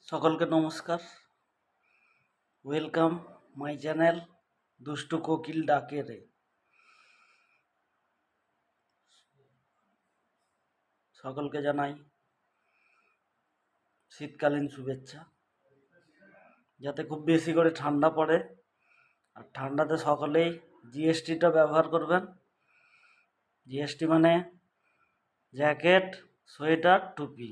সকলকে নমস্কার। Welcome my channel দুষ্টু কোকিল ডাকে রে। সকলকে জানাই শীতকালীন শুভেচ্ছা। যাতে খুব বেশি করে ঠান্ডা পড়ে, আর ঠান্ডাতে সকলেই জিএসটিটা ব্যবহার করবেন। জিএসটি মানে জ্যাকেট, সোয়েটার, টুপি।